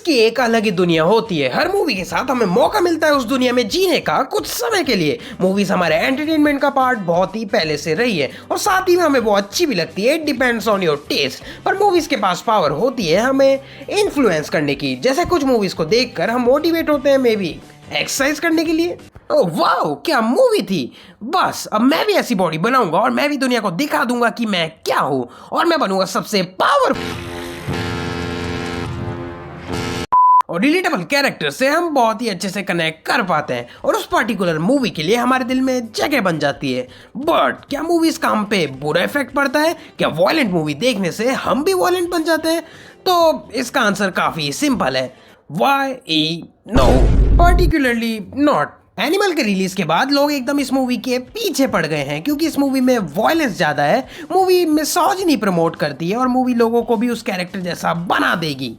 की एक अलग ही दुनिया होती है। हर मूवी के साथ हमें मौका मिलता है उस दुनिया में जीने का कुछ समय के लिए। मूवीज हमारे एंटरटेनमेंट का पार्ट बहुत ही पहले से रही है और साथ ही में हमें वो अच्छी भी लगती है। It depends on your taste. पर मूवीज के पास पावर होती है हमें इन्फ्लुएंस करने की। जैसे कुछ मूवीज को देखकर हम मोटिवेट होते हैं, मे बी एक्सरसाइज करने के लिए। ओह वाओ, क्या मूवी थी। बस अब मैं भी ऐसी बॉडी बनाऊंगा और मैं भी दुनिया को दिखा दूंगा कि मैं क्या हूँ और मैं बनूंगा सबसे पावरफुल। और रिलेटेबल कैरेक्टर से हम बहुत ही अच्छे से कनेक्ट कर पाते हैं और उस पर्टिकुलर मूवी के लिए हमारे दिल में जगह बन जाती है। बट क्या मूवीज का हम पे बुरा इफेक्ट पड़ता है? क्या वॉयलेंट मूवी देखने से हम भी वॉयलेंट बन जाते हैं? तो इसका आंसर काफी सिंपल है, why no, particularly not. Animal के रिलीज के बाद लोग एकदम इस मूवी के पीछे पड़ गए हैं क्योंकि इस मूवी में वॉयलेंस ज्यादा है। मूवी मिसोजिनी प्रमोट करती है और मूवी लोगों को भी उस कैरेक्टर जैसा बना देगी।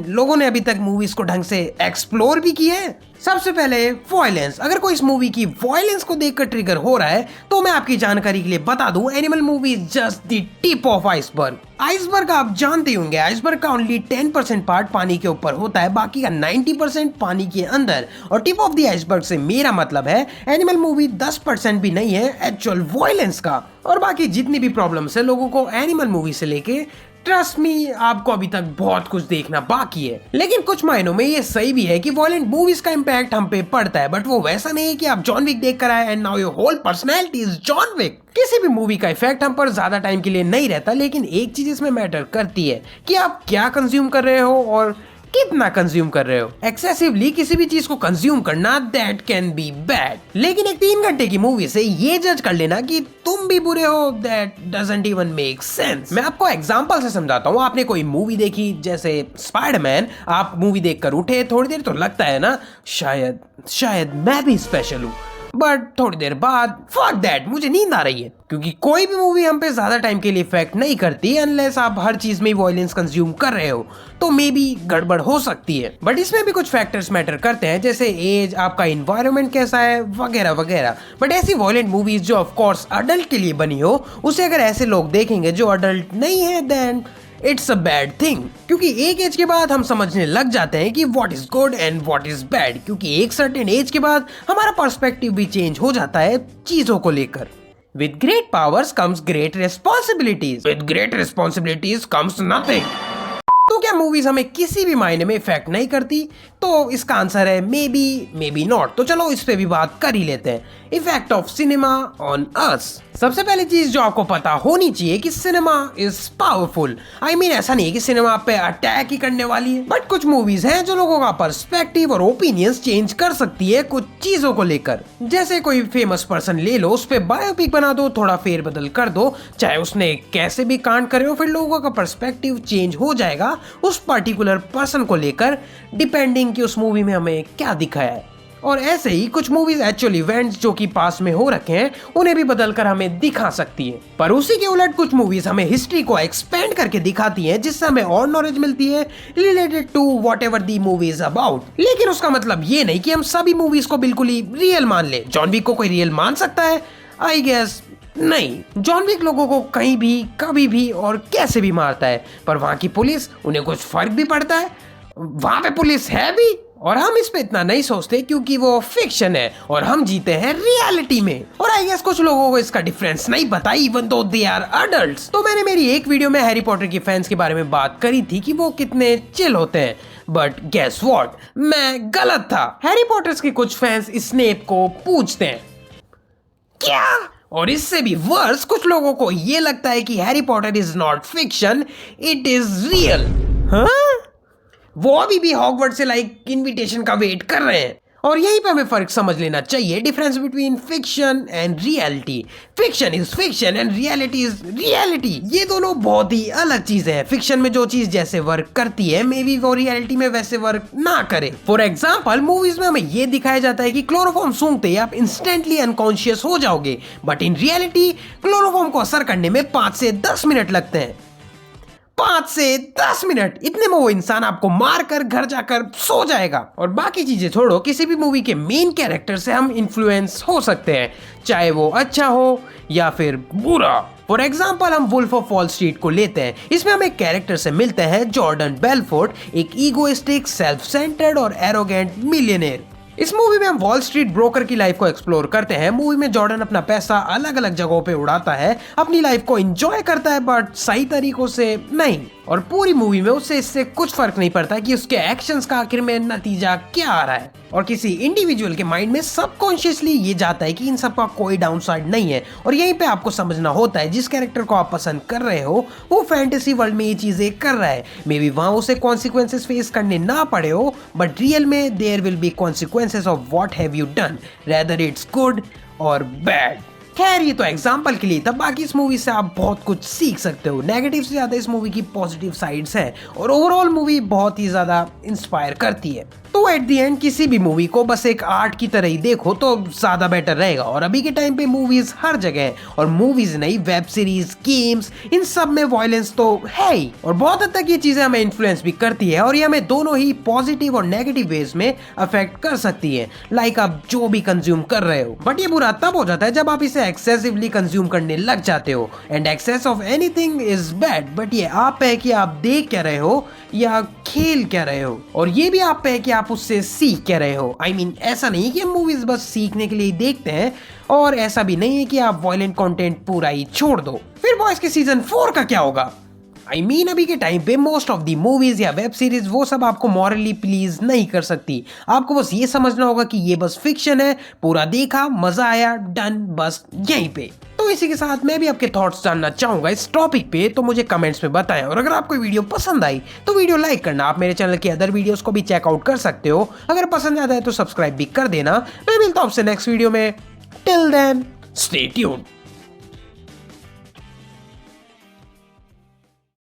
लोगों ने अभी तक मूवीज को ढंग से एक्सप्लोर भी किया है। सबसे पहले वॉयलेंस। अगर कोई इस मूवी की वॉयलेंस को देखकर ट्रिगर हो रहा है तो मैं आपकी जानकारी के लिए बता दूं, animal movie is just the tip of iceberg. Iceberg आप जानते होंगे, आइसबर्ग का ओनली 10% पार्ट पानी के ऊपर होता है, बाकी का 90% पानी के अंदर। और टिप ऑफ द आइसबर्ग से मेरा मतलब है एनिमल मूवी 10% भी नहीं है एक्चुअल वॉयलेंस का। और बाकी जितनी भी प्रॉब्लम्स है लोगों को एनिमल मूवी से लेके, ट्रस्ट मी आपको अभी तक बहुत कुछ देखना बाकी है। लेकिन कुछ मायनों में ये सही भी है कि वॉयलेंट मूवीज का इम्पैक्ट हम पे पड़ता है, बट वो वैसा नहीं है कि आप जॉन विक देख कर आए and now your whole personality is John Wick. किसी भी मूवी का इफेक्ट हम पर ज्यादा टाइम के लिए नहीं रहता, लेकिन एक चीज इसमें मैटर करती है कि आप क्या कंज्यूम कर रहे हो और कितना कंज्यूम कर रहे हो। एक्सेसिवली किसी भी चीज को कंज्यूम करना दैट कैन बी बैड, लेकिन एक 3 घंटे की मूवी से ये जज कर लेना कि तुम भी बुरे हो, that doesn't even make sense. मैं आपको एग्जांपल से समझाता हूँ। आपने कोई मूवी देखी जैसे स्पाइडरमैन, आप मूवी देखकर उठे, थोड़ी देर तो लगता है ना शायद मैं भी स्पेशल हूँ, बट थोड़ी देर बाद फक दैट, मुझे नींद आ रही है। क्योंकि कोई भी मूवी हम पे ज्यादा टाइम के लिए इफेक्ट नहीं करती अनलेस आप हर चीज में वॉयलेंस कंज्यूम कर रहे हो, तो मे बी गड़बड़ हो सकती है। बट इसमें भी कुछ फैक्टर्स मैटर करते हैं, जैसे एज, आपका इन्वायरमेंट कैसा है, वगैरह वगैरह। बट ऐसी वॉयलेंट मूवीज जो ऑफ कोर्स अडल्ट के लिए बनी हो, उसे अगर ऐसे लोग देखेंगे जो अडल्ट नहीं है, then it's a bad thing. क्योंकि एक एज के बाद हम समझने लग जाते हैं कि what is good and what is bad, क्योंकि एक सर्टेन एज के बाद हमारा पर्सपेक्टिव भी चेंज हो जाता है चीजों को लेकर। With great powers comes great responsibilities, with great responsibilities comes nothing. तो क्या मूवीज हमें किसी भी मायने में इफेक्ट नहीं करती? तो इसका आंसर है मे बी नॉट। तो चलो इस पे भी बात कर ही लेते हैं, effect of cinema on us. सबसे पहली चीज जो आपको पता होनी चाहिए कि सिनेमा इज पावरफुल। ऐसा नहीं है कि सिनेमा आप पे अटैक ही करने वाली है, बट कुछ मूवीज हैं जो लोगों का पर्सपेक्टिव और ओपिनियंस चेंज कर सकती है कुछ चीजों को लेकर। जैसे कोई फेमस पर्सन ले लो, उस पे बायोपिक बना दो, थोड़ा फेरबदल कर दो, चाहे उसने कैसे भी कांड करे हो, फिर लोगों का पर्सपेक्टिव चेंज हो जाएगा उस पर्टिकुलर पर्सन को लेकर, डिपेंडिंग कि उस मूवी में हमें क्या दिखाया है। और ऐसे ही कुछ मूवीज एक्चुअल इवेंट्स जो कि पास में हो रखे हैं उन्हें भी बदलकर हमें दिखा सकती है। पर उसी के उलट कुछ मूवीज हमें हिस्ट्री को एक्सपेंड करके दिखाती हैं, जिससे हमें और नॉलेज मिलती है related to whatever the movie is about. लेकिन उसका मतलब ये नहीं कि हम सभी मूवीज को बिल्कुल ही रियल मान ले। जॉन विक को कोई रियल मान सकता है? आई गेस नहीं। जॉन विक लोगों को कहीं भी, कभी भी और कैसे भी मारता है, पर वहां की पुलिस, उन्हें कुछ फर्क भी पड़ता है? वहां पे पुलिस है भी, और हम इस पे इतना नहीं सोचते क्योंकि वो फिक्शन है और हम जीते हैं रियलिटी में। और आई गेस कुछ लोगों को इसका डिफरेंस नहीं पता, even though they are adults. तो मैंने मेरी एक वीडियो में हैरी पॉटर के फैंस के बारे में बात करी थी कि वो कितने चिल होते हैं, बट गेस व्हाट, मैं गलत था। हैरी पॉटर के कुछ फैंस स्नेप को पूछते हैं क्या, और इससे भी वर्स, कुछ लोगों को ये लगता है कि Harry Potter is not fiction, it is real. हाँ, वो अभी भी हॉगवर्ट्स से इनविटेशन का वेट कर रहे हैं। और यहीं पे हमें फर्क समझ लेना चाहिए, difference between fiction and reality. Fiction is fiction and reality is reality. ये दोनों बहुत ही अलग चीजें हैं। फिक्शन में जो चीज जैसे वर्क करती है, मे बी वो रियलिटी में वैसे वर्क ना करे। फॉर एग्जाम्पल, मूवीज में हमें ये दिखाया जाता है कि क्लोरोफॉर्म सूंघते ही आप इंस्टेंटली अनकॉन्शियस हो जाओगे, बट इन रियलिटी क्लोरोफॉर्म को असर करने में 5 से 10 मिनट लगते हैं। 5 से 10 मिनट इतने में वो इंसान आपको मारकर घर जाकर सो जाएगा। और बाकी चीजें छोड़ो, किसी भी मूवी के मेन कैरेक्टर से हम इन्फ्लुएंस हो सकते हैं, चाहे वो अच्छा हो या फिर बुरा। फॉर एग्जाम्पल हम वुल्फ ऑफ वॉल स्ट्रीट को लेते हैं। इसमें हम एक कैरेक्टर से मिलते हैं, जॉर्डन बेलफोर्ड, एक ईगोइस्टिक, सेल्फ सेंटर्ड और एरोगेंट मिलियनेयर। इस मूवी में हम वॉल स्ट्रीट ब्रोकर की लाइफ को एक्सप्लोर करते हैं। मूवी में जॉर्डन अपना पैसा अलग अलग जगहों पे उड़ाता है, अपनी लाइफ को एंजॉय करता है, बट सही तरीकों से नहीं। और पूरी मूवी में उससे इससे कुछ फर्क नहीं पड़ता कि उसके एक्शंस का आखिर में नतीजा क्या आ रहा है। और किसी इंडिविजुअल के माइंड में सबकॉन्शियसली ये जाता है कि इन सब का कोई डाउनसाइड नहीं है। और यहीं पे आपको समझना होता है जिस कैरेक्टर को आप पसंद कर रहे हो वो फैंटेसी वर्ल्ड में ये चीजें कर रहा है। मे बी वहां उसे कॉन्सिक्वेंसेस फेस करने ना पड़े हो, बट रियल में there will be consequences of what have you done, rather it's good और बैड। खैर ये तो एग्जाम्पल के लिए था, बाकी इस मूवी से आप बहुत कुछ सीख सकते हो। नेगेटिव से ज्यादा इस मूवी की पॉजिटिव साइड्स हैं और ओवरऑल मूवी बहुत ही ज्यादा इंस्पायर करती है। तो एट द एंड किसी भी मूवी को बस एक आर्ट की तरह ही देखो तो ज्यादा बेटर रहेगा। और अभी के टाइम पे मूवीज हर जगह है, और मूवीज नहीं, वेब सीरीज, गेम्स, इन सब में वायलेंस तो है ही। और बहुत हद तक ये चीजें हमें इन्फ्लुएंस भी करती है और ये हमें दोनों ही पॉजिटिव और नेगेटिव वेज में अफेक्ट कर सकती है। लाइक आप जो भी कंज्यूम कर रहे हो, बट ये बुरा तब हो जाता है जब आप इसे एक्सेसिवली कंज्यूम करने लग जाते हो। And excess of anything is bad, but ये आप है कि आप देख क्या रहे हो या खेल क्या रहे हो। और ये भी आप है कि आप उससे सीख क्या रहे हो। I mean, ऐसा नहीं कि हम मूवीज बस सीखने के लिए देखते हैं, और ऐसा भी नहीं है कि आप वायलेंट कंटेंट पूरा ही छोड़ दो। फिर बॉयज के सीजन 4 का क्या होगा? I mean, अभी के टाइम पे मोस्ट ऑफ दी मूवीज या वेब सीरीज वो सब आपको मॉरली प्लीज नहीं कर सकती। आपको बस ये समझना होगा कि ये बस फिक्शन है, पूरा देखा, मजा आया, डन, बस यहीं पे। तो इसी के साथ मैं भी आपके थॉट्स जानना चाहूंगा इस टॉपिक पे, तो मुझे कमेंट्स में बताएं। और अगर आपको वीडियो पसंद आई तो वीडियो लाइक करना। आप मेरे चैनल के अदर वीडियोस को भी चेकआउट कर सकते हो। अगर पसंद आता है तो सब्सक्राइब भी कर देना। मैं मिलता हूं आपसे नेक्स्ट वीडियो में। Till then stay tuned.